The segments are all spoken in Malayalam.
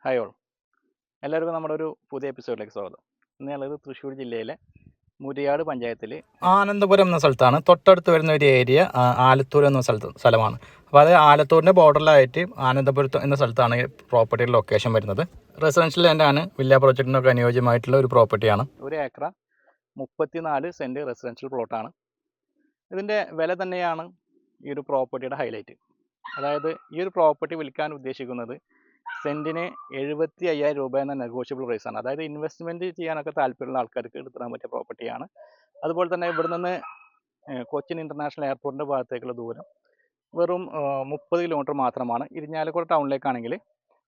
ഹായ് ഓൾ, എല്ലാവർക്കും നമ്മുടെ ഒരു പുതിയ എപ്പിസോഡിലേക്ക് സ്വാഗതം. ഇന്ന് ഞങ്ങളത് തൃശ്ശൂർ ജില്ലയിലെ മുരിയാട് പഞ്ചായത്തിൽ ആനന്ദപുരം എന്ന സ്ഥലത്താണ്. തൊട്ടടുത്ത് വരുന്ന ഒരു ഏരിയ ആലത്തൂർ എന്ന സ്ഥലമാണ്. അപ്പോൾ അത് ആലത്തൂരിൻ്റെ ബോർഡറിലായിട്ട് ആനന്ദപുരത്ത് എന്ന സ്ഥലത്താണ് ഈ പ്രോപ്പർട്ടിയുടെ ലൊക്കേഷൻ വരുന്നത്. റെസിഡൻഷ്യൽ ലാൻഡാണ്. വില്ല പ്രോജക്റ്റിനൊക്കെ അനുയോജ്യമായിട്ടുള്ള ഒരു പ്രോപ്പർട്ടിയാണ്. 1 ഏക്കർ 34 സെൻറ്റ് റെസിഡൻഷ്യൽ പ്ലോട്ടാണ്. ഇതിൻ്റെ വില തന്നെയാണ് ഈ ഒരു പ്രോപ്പർട്ടിയുടെ ഹൈലൈറ്റ്. അതായത് ഈ ഒരു പ്രോപ്പർട്ടി വിൽക്കാൻ ഉദ്ദേശിക്കുന്നത് സെൻറ്റിന് 75,000 രൂപ എന്ന നെഗോഷ്യബിൾ പ്രൈസാണ്. അതായത് ഇൻവെസ്റ്റ്മെൻറ്റ് ചെയ്യാനൊക്കെ താല്പര്യമുള്ള ആൾക്കാർക്ക് എടുത്തിടാൻ പറ്റിയ പ്രോപ്പർട്ടിയാണ്. അതുപോലെ തന്നെ ഇവിടെ നിന്ന് കൊച്ചിൻ ഇൻ്റർനാഷണൽ എയർപോർട്ടിൻ്റെ ഭാഗത്തേക്കുള്ള ദൂരം വെറും 30 കിലോമീറ്റർ മാത്രമാണ്. ഇരിഞ്ഞാലക്കുട ടൗണിലേക്കാണെങ്കിൽ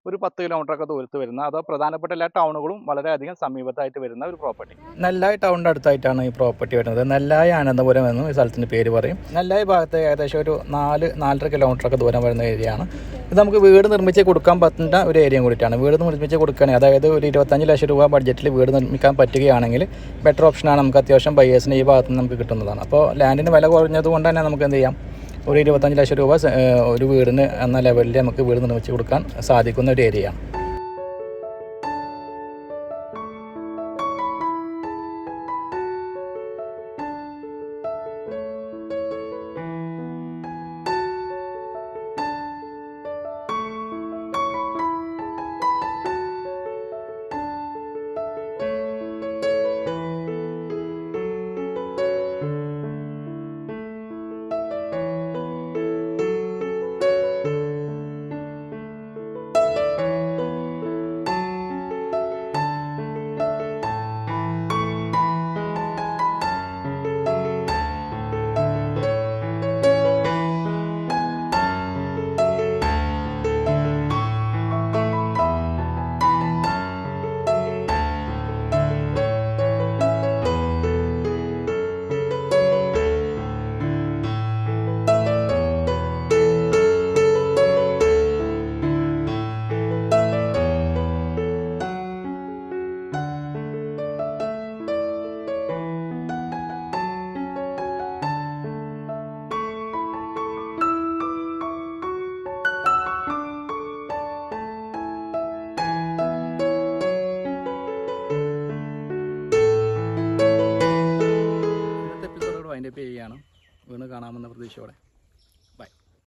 ഒരു 10 കിലോമീറ്ററൊക്കെ ദൂരത്ത് വരുന്ന, അതോ പ്രധാനപ്പെട്ട എല്ലാ ടൗണുകളും വളരെയധികം സമീപത്തായിട്ട് വരുന്ന ഒരു പ്രോപ്പർട്ടി. നെല്ലായി ടൗണിൻ്റെ അടുത്തായിട്ടാണ് ഈ പ്രോപ്പർട്ടി വരുന്നത്. നെല്ലായി ആനന്ദപുരം എന്നും ഈ സ്ഥലത്തിൻ്റെ പേര് പറയും. നെല്ലായി ഭാഗത്ത് ഏകദേശം ഒരു 4-4.5 കിലോമീറ്ററൊക്കെ ദൂരം വരുന്ന ഏരിയയാണ്. ഇത് നമുക്ക് വീട് നിർമ്മിച്ച് കൊടുക്കാൻ പറ്റുന്ന ഒരു ഏരിയയും കൂടിയിട്ടാണ്. വീട് നിർമ്മിച്ച് കൊടുക്കുകയാണെങ്കിൽ, അതായത് ഒരു 25 ലക്ഷം രൂപ ബഡ്ജറ്റിൽ വീട് നിർമ്മിക്കാൻ പറ്റുകയാണെങ്കിൽ ബെറ്റർ ഓപ്ഷനാണ്. നമുക്ക് അത്യാവശ്യം ബയേഴ്സിന് ഈ ഭാഗത്ത് നിന്ന് നമുക്ക് കിട്ടുന്നതാണ്. അപ്പോൾ ലാൻഡിന് വില കുറഞ്ഞത് കൊണ്ട് തന്നെ നമുക്ക് എന്ത് ചെയ്യാം, ഒരു 25 ലക്ഷം രൂപ ഒരു വീടിന് എന്ന ലെവലിൽ നമുക്ക് വീട് നിർമ്മിച്ച് കൊടുക്കാൻ സാധിക്കുന്ന ഒരു ഏരിയയാണ്. വൈൻഡപ്പ് ചെയ്യുകയാണ്. വീണ്ടും കാണാമെന്ന പ്രതീക്ഷയോടെ.